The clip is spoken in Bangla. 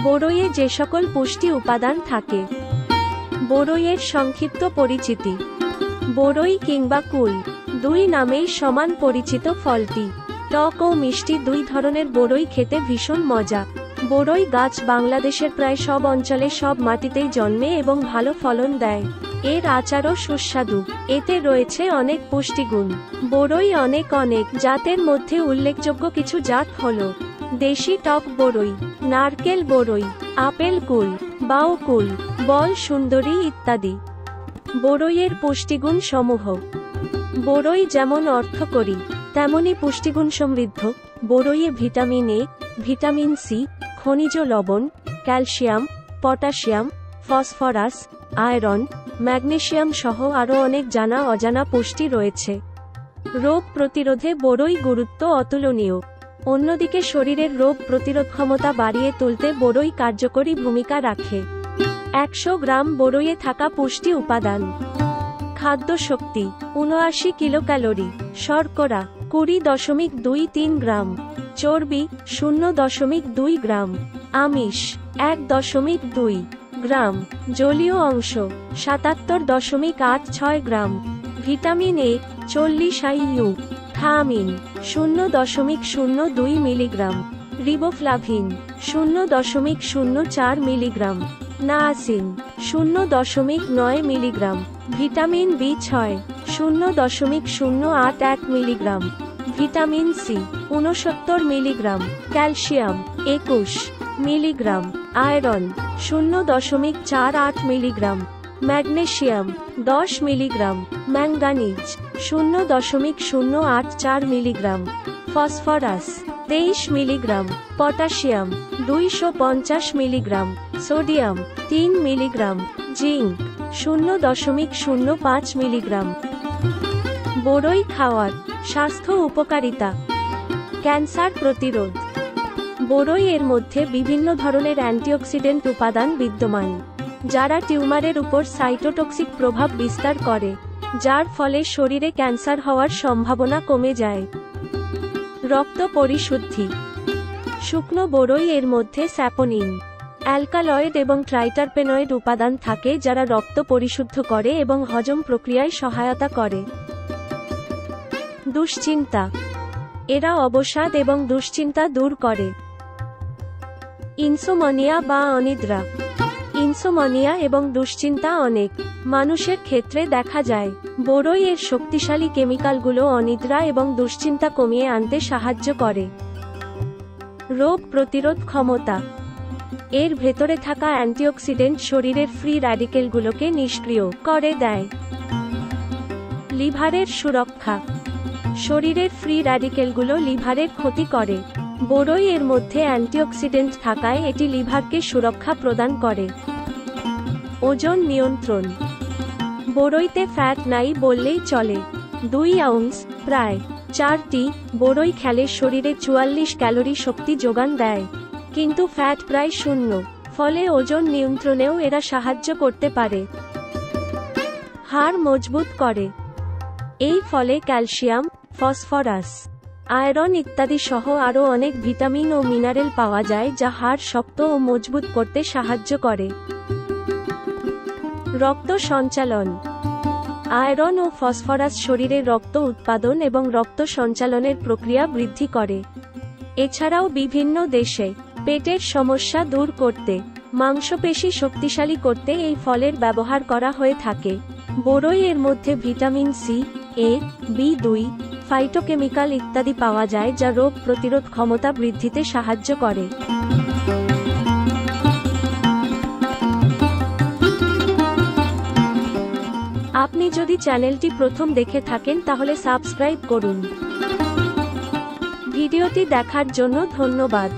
বড়ইয়ে যে সকল পুষ্টি উপাদান থাকে। বড়ইয়ের সংক্ষিপ্ত পরিচিতি। বড়ই কিংবা কুল দুই নামেই সমান পরিচিত ফলটি। টক ও মিষ্টি দুই ধরনের বড়ই খেতে ভীষণ মজা। বড়ই গাছ বাংলাদেশের প্রায় সব অঞ্চলে সব মাটিতেই জন্মে এবং ভালো ফলন দেয়। এর আচারও সুস্বাদু। এতে রয়েছে অনেক পুষ্টিগুণ। বড়ই অনেক জাতের মধ্যে উল্লেখযোগ্য কিছু জাত হল: দেশি টক বড়ই, নারকেল বড়ই, আপেল কুল, বাউ কুল, বল সুন্দরী ইত্যাদি। বড়ইয়ের পুষ্টিগুণ সমূহ। বড়ই যেমন অর্থকরী তেমনি পুষ্টিগুণ সমৃদ্ধ। বড়ইয়ে ভিটামিন এ, ভিটামিন সি, খনিজ লবণ, calcium, potassium, phosphorus, iron, magnesium সহ আরও অনেক জানা অজানা পুষ্টি রয়েছে। রোগ প্রতিরোধে বড়ই গুরুত্ব অতুলনীয়। অন্যদিকে শরীরের রোগ প্রতিরোধ ক্ষমতা বাড়িয়ে তুলতে বড়ই কার্যকরী ভূমিকা রাখে। 100 গ্রাম বড়ইয়ে থাকা পুষ্টি উপাদান: খাদ্য শক্তি 79 কিলোক্যালোরি, শর্করা 20.23 গ্রাম, চর্বি 0.2 গ্রাম, আমিষ 1.2 গ্রাম, জলীয় অংশ 77.86 গ্রাম, vitamin A 40 IU, thiamine 0.02 milligram, riboflavin 0.04 milligram, niacin 0.9 milligram, vitamin বি6 0.081 milligram, vitamin C 69 milligram, calcium 21 milligram, iron 0.48 milligram, magnesium 10 milligram, manganese 0.084 milligram, phosphorus 23 milligram, potassium 250 milligram, sodium 3 milligram, zinc 0.05 milligram. বড়ই খাওয়ার স্বাস্থ্য উপকারিতা: ক্যান্সার প্রতিরোধ। বড়ই এর মধ্যে বিভিন্ন ধরনের অ্যান্টিঅক্সিডেন্ট উপাদান বিদ্যমান, যারা টিউমারের উপর সাইটোটক্সিক প্রভাব বিস্তার করে, যার ফলে শরীরে ক্যান্সার হওয়ার সম্ভাবনা কমে যায়। রক্ত পরিশুদ্ধি। শুকনো বড়ই এর মধ্যে স্যাপোনিন, অ্যালকালয়েড এবং ট্রাইটারপেনয়েড উপাদান থাকে, যারা রক্ত পরিশুদ্ধ করে এবং হজম প্রক্রিয়ায় সহায়তা করে। দুশ্চিন্তা। এরা অবসাদ এবং দুশ্চিন্তা দূর করে। ইনসোমনিয়া বা অনিদ্রা। ইনসোমনিয়া এবং দুশ্চিন্তা অনেক মানুষের ক্ষেত্রে দেখা যায়। বড়ই এর শক্তিশালী কেমিক্যালগুলো অনিদ্রা এবং দুশ্চিন্তা কমিয়ে আনতে সাহায্য করে। রোগ প্রতিরোধ ক্ষমতা। এর ভেতরে থাকা অ্যান্টিঅক্সিডেন্ট শরীরের ফ্রি র্যাডিকেলগুলোকে নিষ্ক্রিয় করে দেয়। লিভারের সুরক্ষা। শরীরের ফ্রি র্যাডিকেলগুলো লিভারের ক্ষতি করে। বড়ই এর মধ্যে অ্যান্টিঅক্সিডেন্ট থাকায় এটি লিভারকে সুরক্ষা প্রদান করে। ওজন নিয়ন্ত্রণ। বড়ইতে ফ্যাট নাই বললেই চলে। 2 আউন্স প্রায় 4টি বড়ই খেলে শরীরে 44 ক্যালোরি শক্তি যোগান দেয়, কিন্তু ফ্যাট প্রায় 0, ফলে ওজন নিয়ন্ত্রণেও এরা সাহায্য করতে পারে। হাড় মজবুত করে। এই ফলে ক্যালসিয়াম, ফসফরাস, আয়রন ইত্যাদি সহ আরও অনেক ভিটামিন ও মিনারেল পাওয়া যায়, যা হাড় শক্ত ও মজবুত করতে সাহায্য করে। রক্ত সঞ্চালন। আয়রন ও ফসফরাস শরীরে রক্ত উৎপাদন এবং রক্ত সঞ্চালনের প্রক্রিয়া বৃদ্ধি করে। এছাড়াও বিভিন্ন দেশে পেটের সমস্যা দূর করতে, মাংসপেশি শক্তিশালী করতে এই ফলের ব্যবহার করা হয়ে থাকে। বড়ই এর মধ্যে ভিটামিন সি, এ, বি2, ফাইটোকেমিক্যাল ইত্যাদি পাওয়া যায়, যা রোগ প্রতিরোধ ক্ষমতা বৃদ্ধিতে সাহায্য করে। আপনি যদি চ্যানেলটি প্রথম দেখে থাকেন তাহলে সাবস্ক্রাইব করুন। ভিডিওটি দেখার জন্য ধন্যবাদ।